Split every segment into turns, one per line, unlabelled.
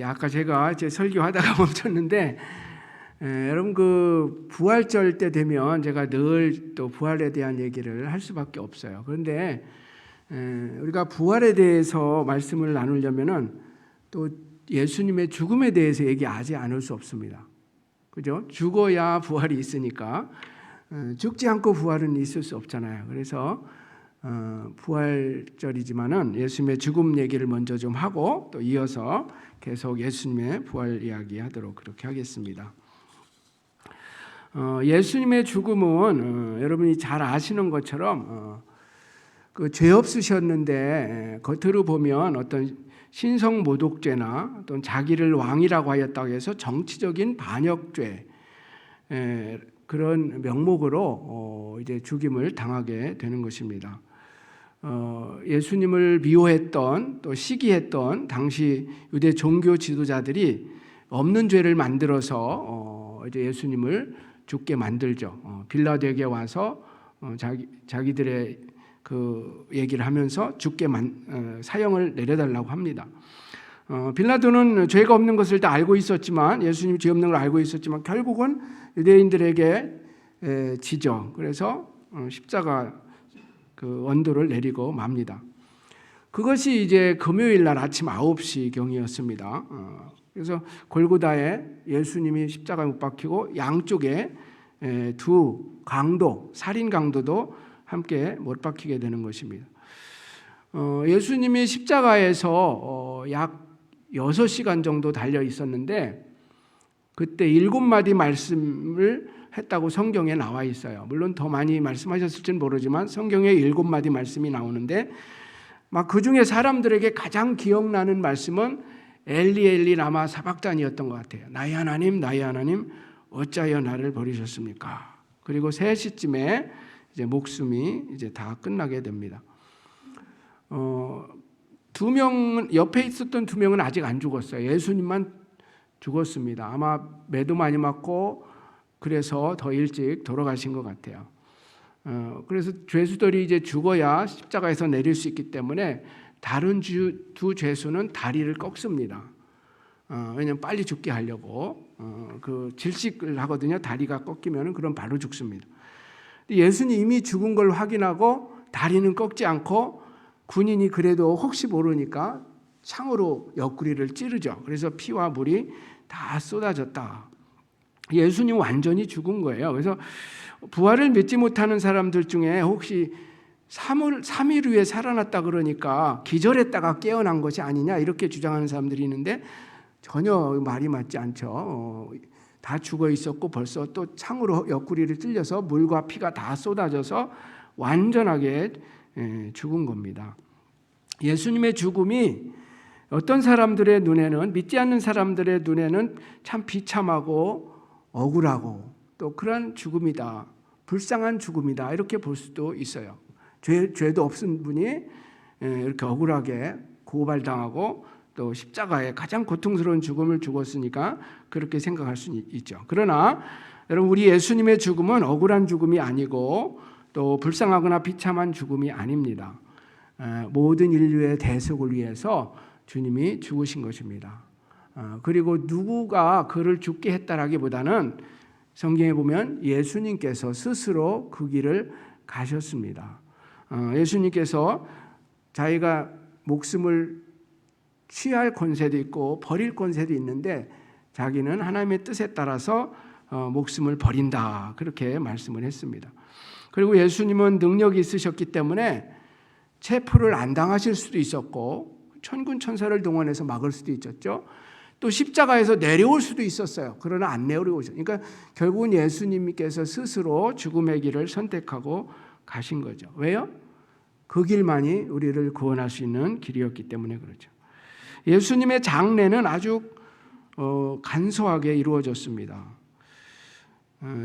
아까 제가 제 설교하다가 멈췄는데 여러분 그 부활절 때 되면 제가 늘 또 부활에 대한 얘기를 할 수밖에 없어요. 그런데 우리가 부활에 대해서 말씀을 나누려면은 또 예수님의 죽음에 대해서 얘기하지 않을 수 없습니다. 그죠? 죽어야 부활이 있으니까 죽지 않고 부활은 있을 수 없잖아요. 그래서 부활절이지만은 예수님의 죽음 얘기를 먼저 좀 하고 또 이어서 계속 예수님의 부활 이야기하도록 그렇게 하겠습니다. 예수님의 죽음은 여러분이 잘 아시는 것처럼 그 죄 없으셨는데 겉으로 보면 어떤 신성 모독죄나 또는 자기를 왕이라고 하였다고 해서 정치적인 반역죄 그런 명목으로 이제 죽임을 당하게 되는 것입니다. 예수님을 미워했던 또 시기했던 당시 유대 종교 지도자들이 없는 죄를 만들어서 이제 예수님을 죽게 만들죠. 빌라도에게 와서 자기들의 그 얘기를 하면서 죽게 사형을 내려달라고 합니다. 빌라도는 죄가 없는 것을 다 알고 있었지만 예수님이 죄 없는 걸 알고 있었지만 결국은 유대인들에게 지죠. 그래서 십자가 그 원도를 내리고 맙니다. 그것이 이제 금요일 날 아침 9시 경이었습니다. 그래서 골고다에 예수님이 십자가에 못 박히고 양쪽에 두 강도, 살인 강도도 함께 못 박히게 되는 것입니다. 예수님이 십자가에서 약 6시간 정도 달려 있었는데 그때 7마디 말씀을 했다고 성경에 나와 있어요. 물론 더 많이 말씀하셨을지는 모르지만 성경에 7마디 말씀이 나오는데 막 그중에 사람들에게 가장 기억나는 말씀은 엘리 엘리 라마 사박단이었던 것 같아요. 나의 하나님 어찌하여 나를 버리셨습니까? 그리고 3시쯤에 이제 목숨이 이제 다 끝나게 됩니다. 2명은 옆에 있었던 2명은 아직 안 죽었어요. 예수님만 죽었습니다. 아마 매도 많이 맞고 그래서 더 일찍 돌아가신 것 같아요. 그래서 죄수들이 이제 죽어야 십자가에서 내릴 수 있기 때문에 다른 두 죄수는 다리를 꺾습니다. 왜냐하면 빨리 죽게 하려고 그 질식을 하거든요. 다리가 꺾이면 그럼 바로 죽습니다. 예수님이 이미 죽은 걸 확인하고 다리는 꺾지 않고 군인이 그래도 혹시 모르니까 창으로 옆구리를 찌르죠. 그래서 피와 물이 다 쏟아졌다. 예수님 완전히 죽은 거예요. 그래서 부활을 믿지 못하는 사람들 중에 혹시 3일 후에 살아났다 그러니까 기절했다가 깨어난 것이 아니냐 이렇게 주장하는 사람들이 있는데 전혀 말이 맞지 않죠. 다 죽어 있었고 벌써 또 창으로 옆구리를 찔려서 물과 피가 다 쏟아져서 완전하게 죽은 겁니다. 예수님의 죽음이 어떤 사람들의 눈에는 믿지 않는 사람들의 눈에는 참 비참하고 억울하고 또 그런 죽음이다. 불쌍한 죽음이다. 이렇게 볼 수도 있어요. 죄도 없은 분이 이렇게 억울하게 고발당하고 또 십자가에 가장 고통스러운 죽음을 죽었으니까 그렇게 생각할 수 있죠. 그러나 여러분 우리 예수님의 죽음은 억울한 죽음이 아니고 또 불쌍하거나 비참한 죽음이 아닙니다. 모든 인류의 대속을 위해서 주님이 죽으신 것입니다. 그리고 누구가 그를 죽게 했다라기보다는 성경에 보면 예수님께서 스스로 그 길을 가셨습니다. 예수님께서 자기가 목숨을 취할 권세도 있고 버릴 권세도 있는데 자기는 하나님의 뜻에 따라서 목숨을 버린다 그렇게 말씀을 했습니다. 그리고 예수님은 능력이 있으셨기 때문에 체포를 안 당하실 수도 있었고 천군 천사를 동원해서 막을 수도 있었죠. 또 십자가에서 내려올 수도 있었어요. 그러나 안 내려오셨어요. 그러니까 결국은 예수님께서 스스로 죽음의 길을 선택하고 가신 거죠. 왜요? 그 길만이 우리를 구원할 수 있는 길이었기 때문에 그렇죠. 예수님의 장례는 아주 간소하게 이루어졌습니다.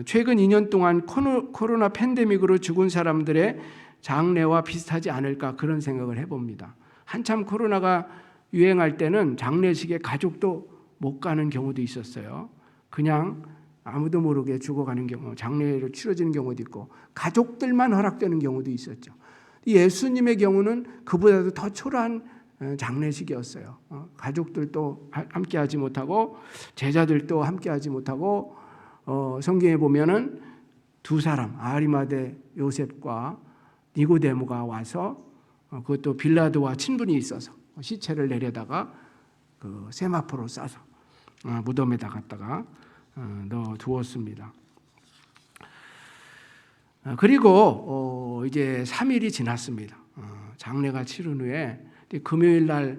최근 2년 동안 코로나 팬데믹으로 죽은 사람들의 장례와 비슷하지 않을까 그런 생각을 해봅니다. 한참 코로나가 유행할 때는 장례식에 가족도 못 가는 경우도 있었어요. 그냥 아무도 모르게 죽어가는 경우, 장례로 치러지는 경우도 있고 가족들만 허락되는 경우도 있었죠. 예수님의 경우는 그보다도 더 초라한 장례식이었어요. 가족들도 함께하지 못하고 제자들도 함께하지 못하고 성경에 보면은 두 사람 아리마대 요셉과 니고데모가 와서 그것도 빌라도와 친분이 있어서 시체를 내려다가 그 세마포로 싸서 무덤에다 갖다가 넣어 두었습니다. 그리고 이제 3일이 지났습니다. 장례가 치른 후에 금요일 날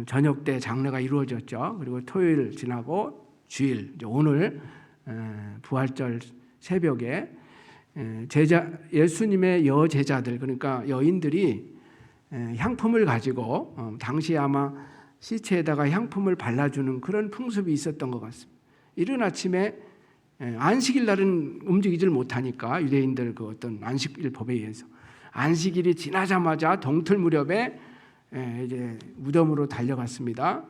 저녁 때 장례가 이루어졌죠. 그리고 토요일 지나고 주일 오늘 부활절 새벽에 예수님의 여제자들 그러니까 여인들이 향품을 가지고 당시 아마 시체에다가 향품을 발라주는 그런 풍습이 있었던 것 같습니다. 이른 아침에 안식일 날은 움직이질 못하니까 유대인들 그 어떤 안식일 법에 의해서 안식일이 지나자마자 동틀 무렵에 이제 무덤으로 달려갔습니다.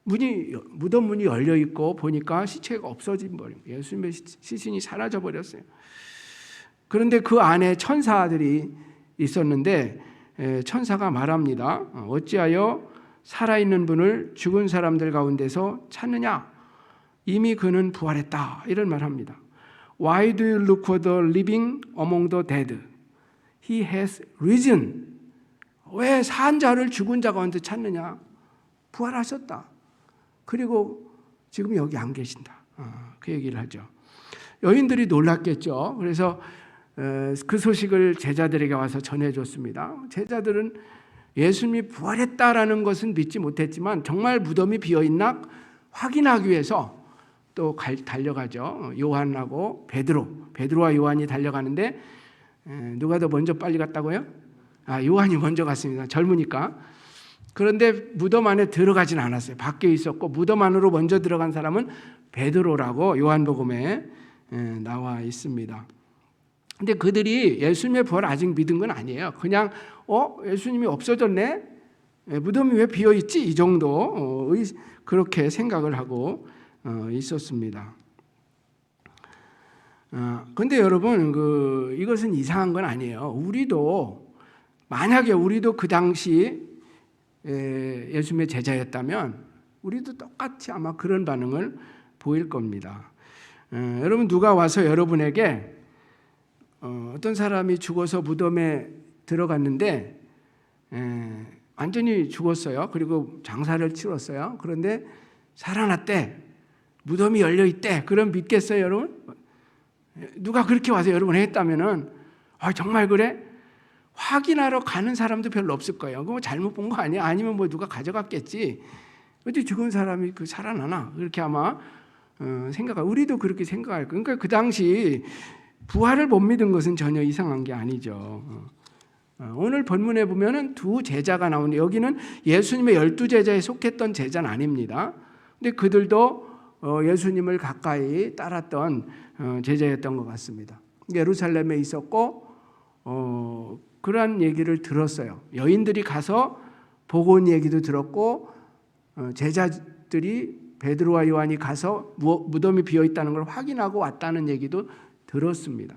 무덤 문이 열려 있고 보니까 시체가 없어진 버린 예수님의 시신이 사라져 버렸어요. 그런데 그 안에 천사들이 있었는데 천사가 말합니다. 어찌하여 살아있는 분을 죽은 사람들 가운데서 찾느냐? 이미 그는 부활했다. 이런 말합니다. Why do you look for the living among the dead? He has risen. 왜 산 자를 죽은 자 가운데 찾느냐? 부활하셨다. 그리고 지금 여기 안 계신다. 그 얘기를 하죠. 여인들이 놀랐겠죠. 그래서 그 소식을 제자들에게 와서 전해줬습니다. 제자들은 예수님이 부활했다라는 것은 믿지 못했지만 정말 무덤이 비어있나 확인하기 위해서 또 달려가죠. 요한하고 베드로와 요한이 달려가는데 누가 더 먼저 빨리 갔다고요? 요한이 먼저 갔습니다. 젊으니까. 그런데 무덤 안에 들어가진 않았어요. 밖에 있었고 무덤 안으로 먼저 들어간 사람은 베드로라고 요한복음에 나와 있습니다. 근데 그들이 예수님의 부활을 아직 믿은 건 아니에요. 그냥 예수님이 없어졌네? 무덤이 왜 비어있지? 이 정도 그렇게 생각을 하고 있었습니다. 그런데 여러분 이것은 이상한 건 아니에요. 만약에 우리도 그 당시 예수님의 제자였다면 우리도 똑같이 아마 그런 반응을 보일 겁니다. 여러분 누가 와서 여러분에게 어떤 사람이 죽어서 무덤에 들어갔는데 완전히 죽었어요. 그리고 장사를 치렀어요. 그런데 살아났대. 무덤이 열려있대. 그럼 믿겠어요 여러분? 누가 그렇게 와서 여러분 했다면은 정말 그래? 확인하러 가는 사람도 별로 없을 거예요. 그거 잘못 본 거 아니야? 아니면 누가 가져갔겠지. 어떻게 죽은 사람이 살아나나? 그렇게 아마 우리도 그렇게 생각할 거예요. 그러니까 그 당시 부활을 못 믿은 것은 전혀 이상한 게 아니죠. 오늘 본문에 보면은 두 제자가 나오는데 여기는 예수님의 12제자에 속했던 제자는 아닙니다. 근데 그들도 예수님을 가까이 따랐던 제자였던 것 같습니다. 예루살렘에 있었고 그러한 얘기를 들었어요. 여인들이 가서 보고 온 얘기도 들었고 제자들이 베드로와 요한이 가서 무덤이 비어있다는 걸 확인하고 왔다는 얘기도 들었습니다.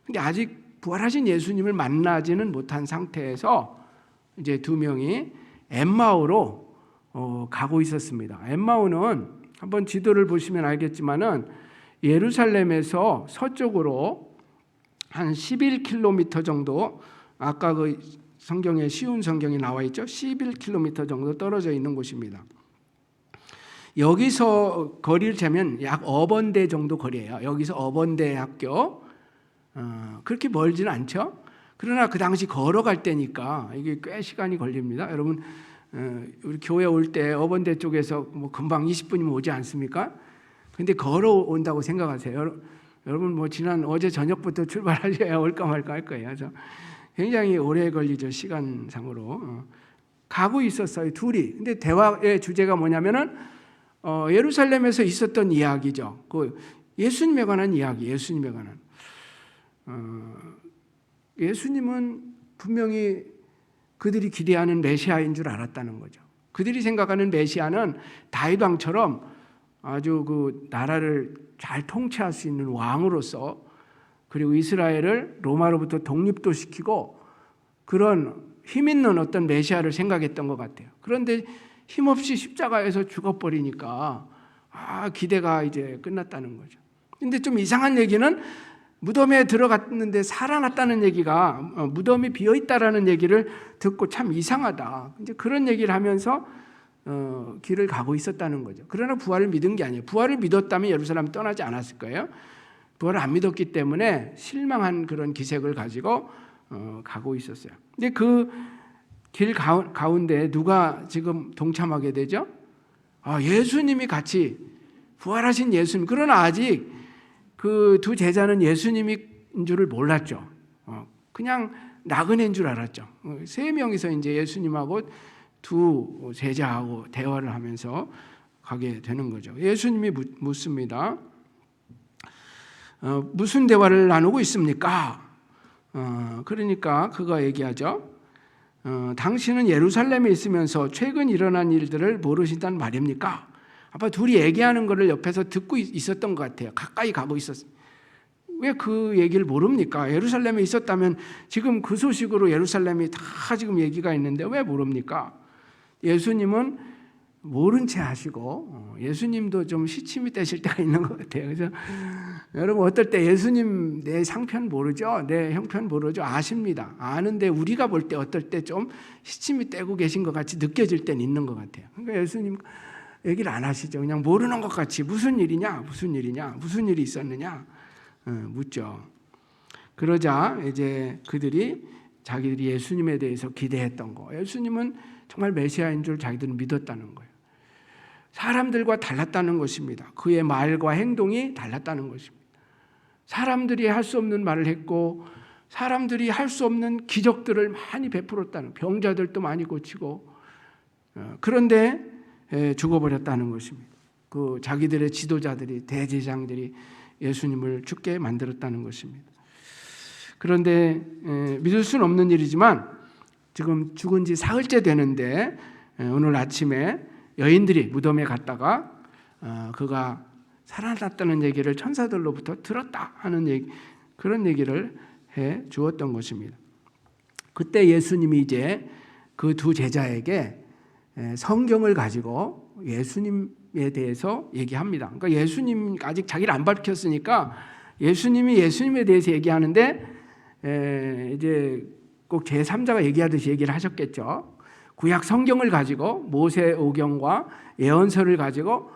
근데 아직 부활하신 예수님을 만나지는 못한 상태에서 이제 두 명이 엠마오로 가고 있었습니다. 엠마오는 한번 지도를 보시면 알겠지만은 예루살렘에서 서쪽으로 한 11km 정도 아까 그 성경에 쉬운 성경이 나와 있죠. 11km 정도 떨어져 있는 곳입니다. 여기서 거리를 재면 약 어번대 정도 거리예요. 여기서 어번대 학교 그렇게 멀지는 않죠. 그러나 그 당시 걸어갈 때니까 이게 꽤 시간이 걸립니다. 여러분 우리 교회 올 때 어번대 쪽에서 금방 20분이면 오지 않습니까? 근데 걸어온다고 생각하세요. 여러분 지난 어제 저녁부터 출발하셔야 올까 말까 할 거예요. 그래서 굉장히 오래 걸리죠. 시간상으로. 가고 있었어요. 둘이. 근데 대화의 주제가 뭐냐면은 예루살렘에서 있었던 이야기죠. 그 예수님에 관한 이야기, 예수님에 관한. 예수님은 분명히 그들이 기대하는 메시아인 줄 알았다는 거죠. 그들이 생각하는 메시아는 다윗 왕처럼 아주 그 나라를 잘 통치할 수 있는 왕으로서 그리고 이스라엘을 로마로부터 독립도 시키고 그런 힘 있는 어떤 메시아를 생각했던 것 같아요. 그런데 힘없이 십자가에서 죽어버리니까 기대가 이제 끝났다는 거죠. 근데 좀 이상한 얘기는 무덤에 들어갔는데 살아났다는 얘기가 무덤이 비어있다라는 얘기를 듣고 참 이상하다. 이제 그런 얘기를 하면서 길을 가고 있었다는 거죠. 그러나 부활을 믿은 게 아니에요. 부활을 믿었다면 예루살렘 떠나지 않았을 거예요. 부활을 안 믿었기 때문에 실망한 그런 기색을 가지고 가고 있었어요. 근데 그 길 가운데 누가 지금 동참하게 되죠? 예수님이 같이 부활하신 예수님. 그러나 아직 그 두 제자는 예수님인 줄을 몰랐죠. 그냥 나그네인 줄 알았죠. 세 명이서 이제 예수님하고 두 제자하고 대화를 하면서 가게 되는 거죠. 예수님이 묻습니다. 무슨 대화를 나누고 있습니까? 그러니까 그가 얘기하죠. 당신은 예루살렘에 있으면서 최근 일어난 일들을 모르신다는 말입니까? 아빠 둘이 얘기하는 것을 옆에서 듣고 있었던 것 같아요. 가까이 가고 있었어요. 왜 그 얘기를 모릅니까? 예루살렘에 있었다면 지금 그 소식으로 예루살렘이 다 지금 얘기가 있는데 왜 모릅니까? 예수님은 모른 채 하시고 예수님도 좀 시침이 떼실 때가 있는 것 같아요. 그래서 여러분 어떨 때 예수님 내 상편 모르죠? 내 형편 모르죠? 아십니다. 아는데 우리가 볼 때 어떨 때 좀 시침이 떼고 계신 것 같이 느껴질 때는 있는 것 같아요. 그러니까 예수님 얘기를 안 하시죠. 그냥 모르는 것 같이 무슨 일이냐? 무슨 일이냐? 무슨 일이 있었느냐? 묻죠. 그러자 이제 그들이 자기들이 예수님에 대해서 기대했던 거. 예수님은 정말 메시아인 줄 자기들은 믿었다는 거예요. 사람들과 달랐다는 것입니다. 그의 말과 행동이 달랐다는 것입니다. 사람들이 할 수 없는 말을 했고 사람들이 할 수 없는 기적들을 많이 베풀었다는, 병자들도 많이 고치고, 그런데 죽어버렸다는 것입니다. 그 자기들의 지도자들이, 대제사장들이 예수님을 죽게 만들었다는 것입니다. 그런데 믿을 수는 없는 일이지만 지금 죽은 지 사흘째 되는데 오늘 아침에 여인들이 무덤에 갔다가 그가 살아났다는 얘기를 천사들로부터 들었다 하는 얘기, 그런 얘기를 해 주었던 것입니다. 그때 예수님이 이제 그 두 제자에게 성경을 가지고 예수님에 대해서 얘기합니다. 그러니까 예수님 아직 자기를 안 밝혔으니까 예수님이 예수님에 대해서 얘기하는데 이제 꼭 제3자가 얘기하듯이 얘기를 하셨겠죠. 구약 성경을 가지고 모세 오경과 예언서를 가지고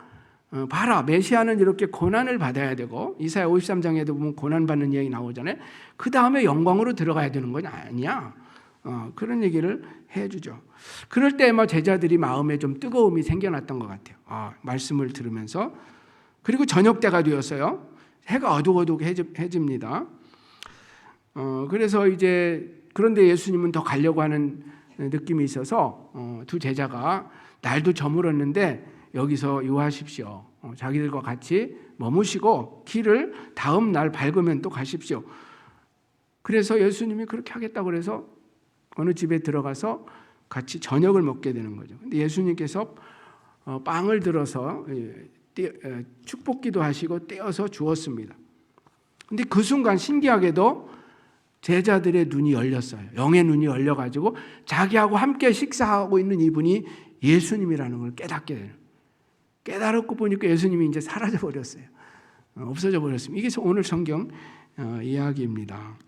봐라, 메시아는 이렇게 고난을 받아야 되고, 이사야 53장에도 보면 고난받는 이야기 나오잖아요. 그 다음에 영광으로 들어가야 되는 건 아니야. 그런 얘기를 해주죠. 그럴 때 제자들이 마음에 좀 뜨거움이 생겨났던 것 같아요. 말씀을 들으면서. 그리고 저녁 때가 되었어요. 해가 어둑어둑해집니다. 그래서 이제 그런데 예수님은 더 가려고 하는 느낌이 있어서 두 제자가 날도 저물었는데 여기서 유하십시오. 자기들과 같이 머무시고 길을 다음 날 밝으면 또 가십시오. 그래서 예수님이 그렇게 하겠다고 그래서 어느 집에 들어가서 같이 저녁을 먹게 되는 거죠. 근데 예수님께서 빵을 들어서 축복기도 하시고 떼어서 주었습니다. 근데 그 순간 신기하게도 제자들의 눈이 열렸어요. 영의 눈이 열려가지고 자기하고 함께 식사하고 있는 이분이 예수님이라는 걸 깨닫게 돼요. 깨달았고 보니까 예수님이 이제 사라져 버렸어요. 없어져 버렸습니다. 이게 오늘 성경 이야기입니다.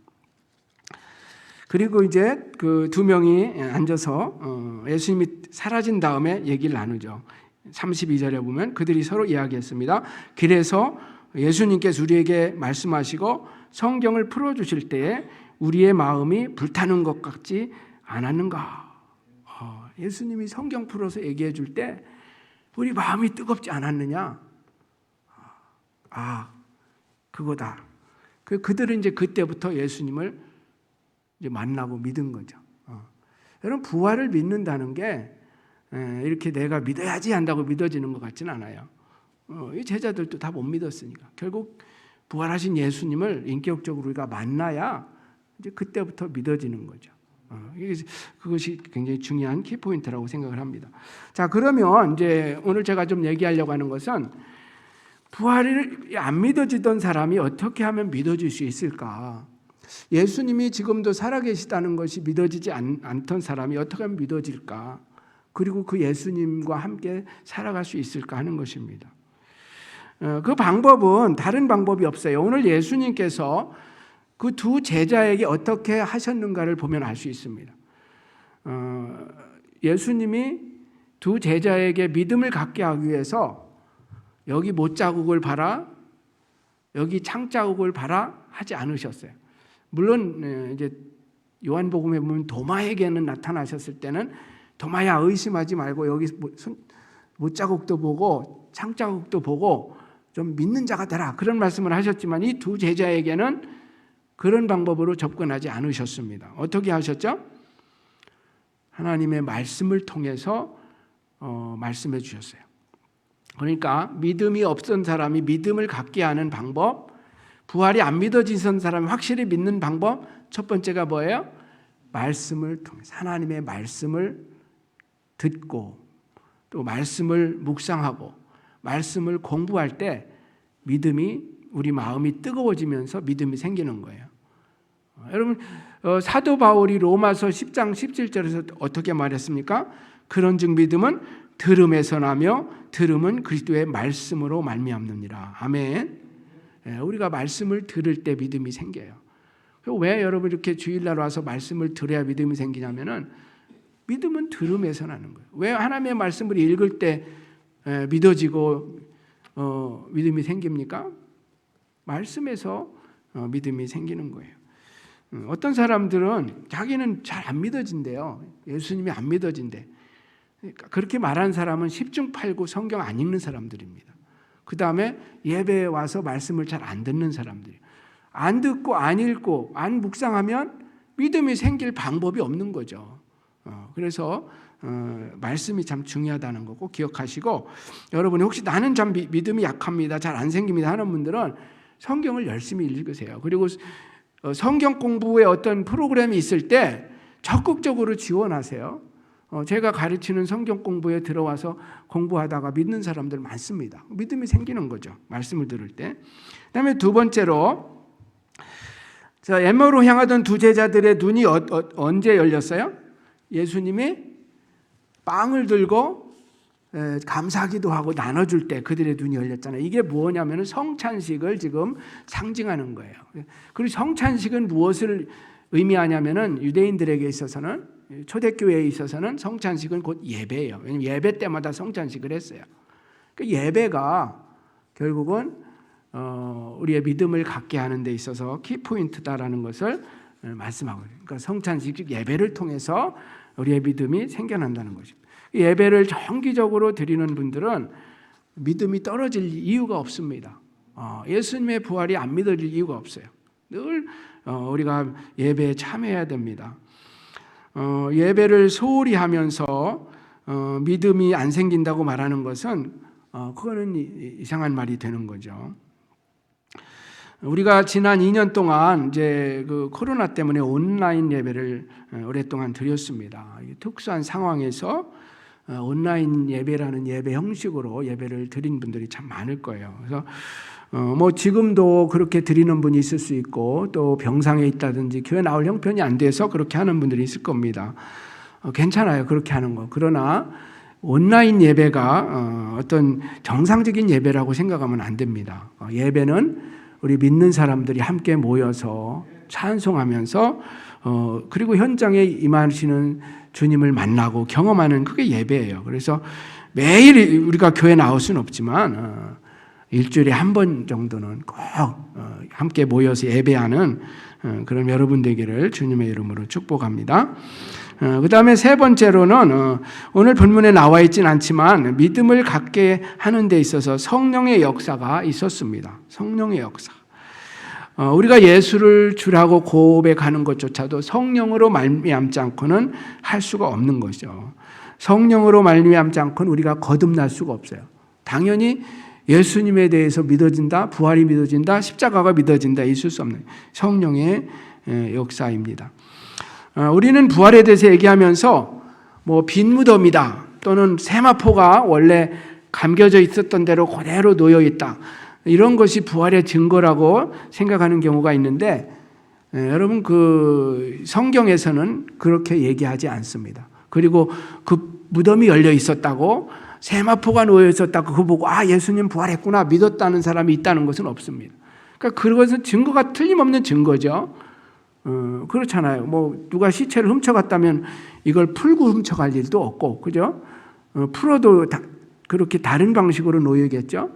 그리고 이제 그 두 명이 앉아서 예수님이 사라진 다음에 얘기를 나누죠. 32절에 보면 그들이 서로 이야기했습니다. 길에서 예수님께서 우리에게 말씀하시고 성경을 풀어주실 때에 우리의 마음이 불타는 것 같지 않았는가? 예수님이 성경 풀어서 얘기해 줄 때 우리 마음이 뜨겁지 않았느냐? 그거다. 그들은 이제 그때부터 예수님을 이제 만나고 믿은 거죠. 여러분, 부활을 믿는다는 게 이렇게 내가 믿어야지 한다고 믿어지는 것 같지는 않아요. 이 제자들도 다 못 믿었으니까. 결국 부활하신 예수님을 인격적으로 우리가 만나야 이제 그때부터 믿어지는 거죠. 그것이 굉장히 중요한 키포인트라고 생각을 합니다. 자, 그러면 이제 오늘 제가 좀 얘기하려고 하는 것은 부활을 안 믿어지던 사람이 어떻게 하면 믿어질 수 있을까? 예수님이 지금도 살아계시다는 것이 믿어지지 않던 사람이 어떻게 하면 믿어질까? 그리고 그 예수님과 함께 살아갈 수 있을까 하는 것입니다. 그 방법은 다른 방법이 없어요. 오늘 예수님께서 그 두 제자에게 어떻게 하셨는가를 보면 알 수 있습니다. 예수님이 두 제자에게 믿음을 갖게 하기 위해서 여기 못자국을 봐라, 여기 창자국을 봐라 하지 않으셨어요. 물론 이제 요한복음에 보면 도마에게는 나타나셨을 때는 도마야 의심하지 말고 여기 못자국도 보고 창자국도 보고 좀 믿는 자가 되라 그런 말씀을 하셨지만 이 두 제자에게는 그런 방법으로 접근하지 않으셨습니다. 어떻게 하셨죠? 하나님의 말씀을 통해서 말씀해 주셨어요. 그러니까 믿음이 없던 사람이 믿음을 갖게 하는 방법, 부활이 안 믿어진 사람이 확실히 믿는 방법, 첫 번째가 뭐예요? 말씀을 통해서 하나님의 말씀을 듣고 또 말씀을 묵상하고 말씀을 공부할 때 믿음이 우리 마음이 뜨거워지면서 믿음이 생기는 거예요. 여러분 사도 바울이 로마서 10장 17절에서 어떻게 말했습니까? 그런즉 믿음은 들음에서 나며 들음은 그리스도의 말씀으로 말미암느니라. 아멘. 우리가 말씀을 들을 때 믿음이 생겨요. 왜 여러분 이렇게 주일날 와서 말씀을 들어야 믿음이 생기냐면은 믿음은 들음에서 나는 거예요. 왜 하나님의 말씀을 읽을 때 믿어지고 믿음이 생깁니까? 말씀에서 믿음이 생기는 거예요. 어떤 사람들은 자기는 잘 안 믿어진대요. 예수님이 안 믿어진대. 그렇게 말하는 사람은 10중 8구 성경 안 읽는 사람들입니다. 그 다음에 예배에 와서 말씀을 잘 안 듣는 사람들이에요. 안 듣고 안 읽고 안 묵상하면 믿음이 생길 방법이 없는 거죠. 그래서 말씀이 참 중요하다는 거 꼭 기억하시고, 여러분이 혹시 나는 참 믿음이 약합니다, 잘 안 생깁니다 하는 분들은 성경을 열심히 읽으세요. 그리고 성경 공부에 어떤 프로그램이 있을 때 적극적으로 지원하세요. 제가 가르치는 성경 공부에 들어와서 공부하다가 믿는 사람들 많습니다. 믿음이 생기는 거죠, 말씀을 들을 때. 그다음에 두 번째로, 엠마오로 향하던 두 제자들의 눈이 언제 열렸어요? 예수님이 빵을 들고 감사기도 하고 나눠줄 때 그들의 눈이 열렸잖아요. 이게 뭐냐면 성찬식을 지금 상징하는 거예요. 그리고 성찬식은 무엇을 의미하냐면은 유대인들에게 있어서는, 초대교회에 있어서는 성찬식은 곧 예배예요. 왜냐하면 예배 때마다 성찬식을 했어요. 그 예배가 결국은 우리의 믿음을 갖게 하는 데 있어서 키포인트다라는 것을 말씀하고 있어요. 그러니까 성찬식, 즉 예배를 통해서 우리의 믿음이 생겨난다는 것입니다. 예배를 정기적으로 드리는 분들은 믿음이 떨어질 이유가 없습니다. 예수님의 부활이 안 믿어질 이유가 없어요. 늘 우리가 예배에 참여해야 됩니다. 예배를 소홀히 하면서 믿음이 안 생긴다고 말하는 것은 그거는 이상한 말이 되는 거죠. 우리가 지난 2년 동안 이제 그 코로나 때문에 온라인 예배를 오랫동안 드렸습니다. 특수한 상황에서 온라인 예배라는 예배 형식으로 예배를 드린 분들이 참 많을 거예요. 그래서 뭐 지금도 그렇게 드리는 분이 있을 수 있고, 또 병상에 있다든지 교회 나올 형편이 안 돼서 그렇게 하는 분들이 있을 겁니다. 괜찮아요, 그렇게 하는 거. 그러나 온라인 예배가 어떤 정상적인 예배라고 생각하면 안 됩니다. 예배는 우리 믿는 사람들이 함께 모여서 찬송하면서 그리고 현장에 임하시는 주님을 만나고 경험하는, 그게 예배예요. 그래서 매일 우리가 교회 나올 수는 없지만 일주일에 한 번 정도는 꼭 함께 모여서 예배하는 그런 여러분 되기를 주님의 이름으로 축복합니다. 그 다음에 세 번째로는 오늘 본문에 나와 있진 않지만 믿음을 갖게 하는 데 있어서 성령의 역사가 있었습니다. 성령의 역사. 우리가 예수를 주라고 고백하는 것조차도 성령으로 말미암지 않고는 할 수가 없는 것이죠. 성령으로 말미암지 않고는 우리가 거듭날 수가 없어요. 당연히 예수님에 대해서 믿어진다, 부활이 믿어진다, 십자가가 믿어진다, 있을 수 없는 성령의 역사입니다. 우리는 부활에 대해서 얘기하면서 뭐 빈 무덤이다, 또는 세마포가 원래 감겨져 있었던 대로 그대로 놓여 있다, 이런 것이 부활의 증거라고 생각하는 경우가 있는데, 여러분 그 성경에서는 그렇게 얘기하지 않습니다. 그리고 그 무덤이 열려 있었다고 세마포가 놓여 있었다고 그거 보고 예수님 부활했구나 믿었다는 사람이 있다는 것은 없습니다. 그러니까 그것은 증거가 틀림없는 증거죠. 그렇잖아요. 뭐 누가 시체를 훔쳐갔다면 이걸 풀고 훔쳐갈 일도 없고, 그죠? 풀어도 그렇게 다른 방식으로 놓이겠죠.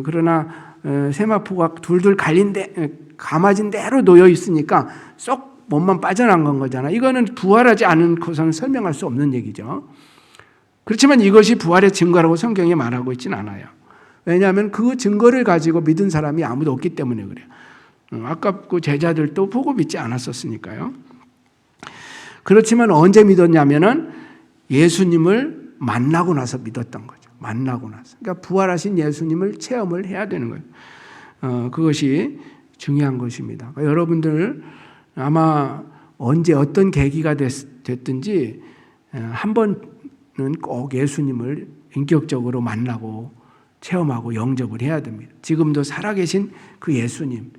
그러나 세마포가 둘둘 감아진 대로 놓여 있으니까 쏙 몸만 빠져나간 건 거잖아. 이거는 부활하지 않고서는 설명할 수 없는 얘기죠. 그렇지만 이것이 부활의 증거라고 성경이 말하고 있지는 않아요. 왜냐하면 그 증거를 가지고 믿은 사람이 아무도 없기 때문에 그래요. 아까 그 제자들도 보고 믿지 않았었으니까요. 그렇지만 언제 믿었냐면은 예수님을 만나고 나서 믿었던 거죠. 만나고 나서. 그러니까 부활하신 예수님을 체험을 해야 되는 거예요. 그것이 중요한 것입니다. 그러니까 여러분들 아마 언제 어떤 계기가 됐든지 한 번은 꼭 예수님을 인격적으로 만나고 체험하고 영접을 해야 됩니다. 지금도 살아계신 그 예수님,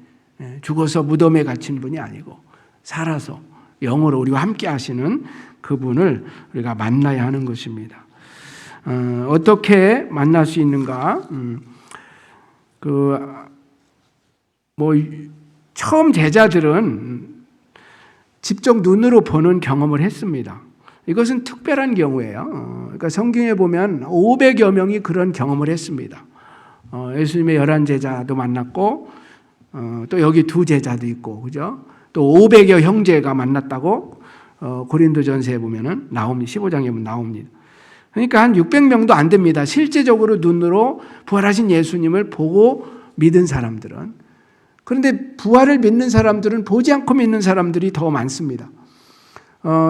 죽어서 무덤에 갇힌 분이 아니고 살아서 영으로 우리와 함께 하시는 그분을 우리가 만나야 하는 것입니다. 어떻게 만날 수 있는가? 처음 제자들은 직접 눈으로 보는 경험을 했습니다. 이것은 특별한 경우예요. 그러니까 성경에 보면 500여 명이 그런 경험을 했습니다. 예수님의 11제자도 만났고, 또 여기 2제자도 있고, 그죠? 또 500여 형제가 만났다고 고린도전서에 보면은 나옵니다. 15장에 보면 나옵니다. 그러니까 한 600명도 안 됩니다. 실제적으로 눈으로 부활하신 예수님을 보고 믿은 사람들은. 그런데 부활을 믿는 사람들은 보지 않고 믿는 사람들이 더 많습니다.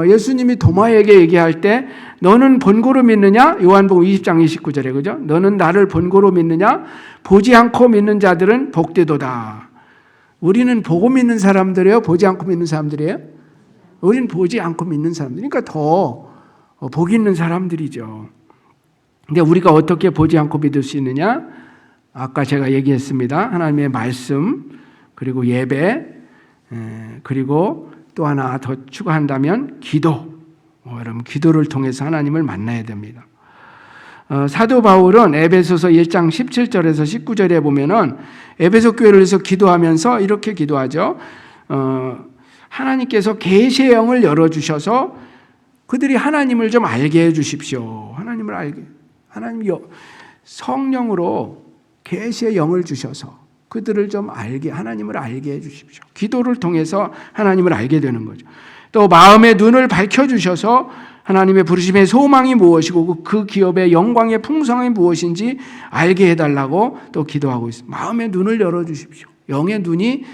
예수님이 도마에게 얘기할 때 너는 본고로 믿느냐? 요한복음 20장 29절에 그죠? 너는 나를 본고로 믿느냐? 보지 않고 믿는 자들은 복되도다. 우리는 보고 믿는 사람들이에요? 보지 않고 믿는 사람들이에요? 우리는 보지 않고 믿는 사람들. 그러니까 더 복 있는 사람들이죠. 근데 우리가 어떻게 보지 않고 믿을 수 있느냐? 아까 제가 얘기했습니다. 하나님의 말씀, 그리고 예배, 그리고 또 하나 더 추가한다면 기도. 여러분 기도를 통해서 하나님을 만나야 됩니다. 사도 바울은 에베소서 1장 17절에서 19절에 보면은 에베소 교회를 위해서 기도하면서 이렇게 기도하죠. 하나님께서 계시의 영을 열어주셔서 그들이 하나님을 좀 알게 해주십시오. 하나님을 알게. 하나님 성령으로 계시의 영을 주셔서 그들을 좀 알게, 하나님을 알게 해주십시오. 기도를 통해서 하나님을 알게 되는 거죠. 또 마음의 눈을 밝혀주셔서 하나님의 부르심의 소망이 무엇이고 그 기업의 영광의 풍성이 무엇인지 알게 해달라고 또 기도하고 있습니다. 마음의 눈을 열어주십시오. 영의 눈이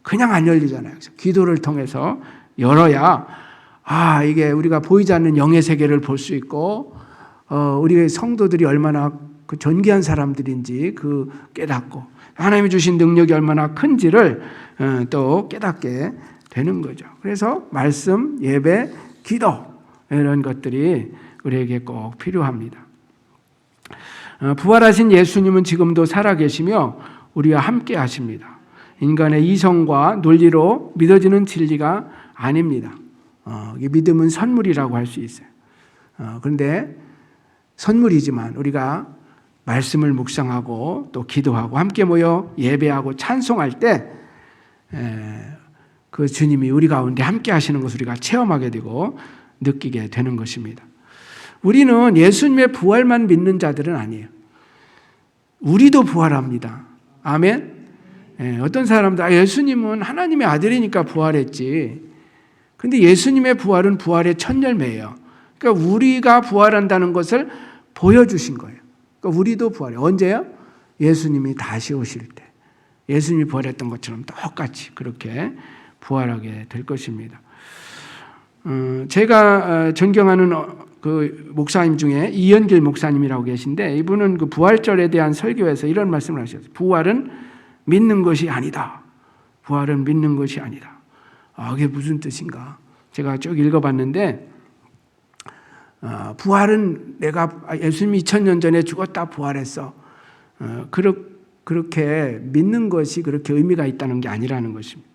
그냥 안 열리잖아요. 그래서 기도를 통해서 열어야 이게 우리가 보이지 않는 영의 세계를 볼 수 있고 우리 성도들이 얼마나 그 존귀한 사람들인지 그 깨닫고 하나님이 주신 능력이 얼마나 큰지를 또 깨닫게 되는 거죠. 그래서 말씀, 예배, 기도 이런 것들이 우리에게 꼭 필요합니다. 부활하신 예수님은 지금도 살아계시며 우리와 함께 하십니다. 인간의 이성과 논리로 믿어지는 진리가 아닙니다. 믿음은 선물이라고 할 수 있어요. 그런데 선물이지만 우리가 말씀을 묵상하고 또 기도하고 함께 모여 예배하고 찬송할 때 그 주님이 우리 가운데 함께 하시는 것을 우리가 체험하게 되고 느끼게 되는 것입니다. 우리는 예수님의 부활만 믿는 자들은 아니에요. 우리도 부활합니다. 아멘. 어떤 사람들 예수님은 하나님의 아들이니까 부활했지. 근데 예수님의 부활은 부활의 첫 열매예요. 그러니까 우리가 부활한다는 것을 보여주신 거예요. 그러니까 우리도 부활해요. 언제요? 예수님이 다시 오실 때. 예수님이 부활했던 것처럼 똑같이 그렇게 부활하게 될 것입니다. 제가 존경하는 그 목사님 중에 이연길 목사님이라고 계신데 이분은 그 부활절에 대한 설교에서 이런 말씀을 하셨어요. 부활은 믿는 것이 아니다. 부활은 믿는 것이 아니다. 그게 무슨 뜻인가? 제가 쭉 읽어봤는데 부활은 내가 예수님이 2000년 전에 죽었다 부활했어. 그렇게 믿는 것이 그렇게 의미가 있다는 게 아니라는 것입니다.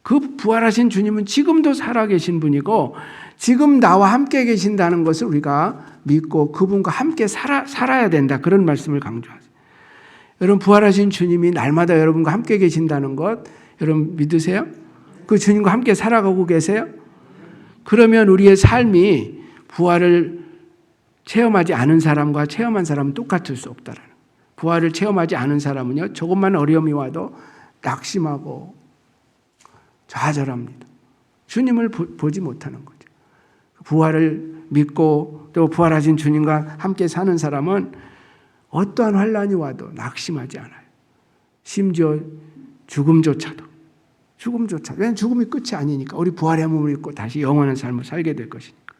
그 부활하신 주님은 지금도 살아계신 분이고 지금 나와 함께 계신다는 것을 우리가 믿고 그분과 함께 살아야 된다. 그런 말씀을 강조하세요. 여러분 부활하신 주님이 날마다 여러분과 함께 계신다는 것 여러분 믿으세요? 그 주님과 함께 살아가고 계세요? 그러면 우리의 삶이 부활을 체험하지 않은 사람과 체험한 사람은 똑같을 수 없다라는 거예요. 부활을 체험하지 않은 사람은요, 조금만 어려움이 와도 낙심하고 좌절합니다. 주님을 보지 못하는 거죠. 부활을 믿고 또 부활하신 주님과 함께 사는 사람은 어떠한 환난이 와도 낙심하지 않아요. 심지어 죽음조차도. 왜냐하면 죽음이 끝이 아니니까. 우리 부활의 몸을 입고 다시 영원한 삶을 살게 될 것이니까.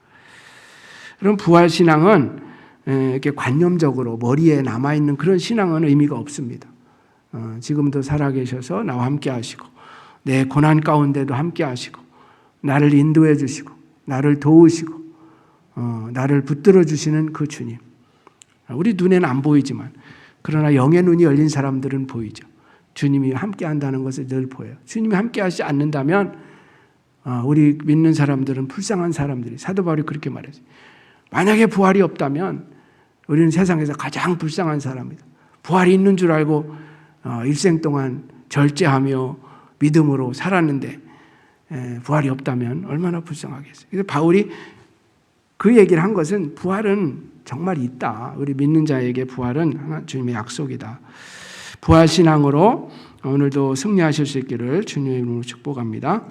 그럼 부활 신앙은 이렇게 관념적으로 머리에 남아있는 그런 신앙은 의미가 없습니다. 지금도 살아계셔서 나와 함께 하시고 내 고난 가운데도 함께 하시고 나를 인도해 주시고 나를 도우시고 나를 붙들어 주시는 그 주님. 우리 눈에는 안 보이지만 그러나 영의 눈이 열린 사람들은 보이죠. 주님이 함께 한다는 것을 늘 보여요. 주님이 함께 하시지 않는다면 우리 믿는 사람들은 불쌍한 사람들이 사도 바울이 그렇게 말했어요. 만약에 부활이 없다면 우리는 세상에서 가장 불쌍한 사람이다. 부활이 있는 줄 알고 일생 동안 절제하며 믿음으로 살았는데 부활이 없다면 얼마나 불쌍하겠어요. 그래서 바울이 그 얘기를 한 것은 부활은 정말 있다. 우리 믿는 자에게 부활은 주님의 약속이다. 부활신앙으로 오늘도 승리하실 수 있기를 주님의 이름으로 축복합니다.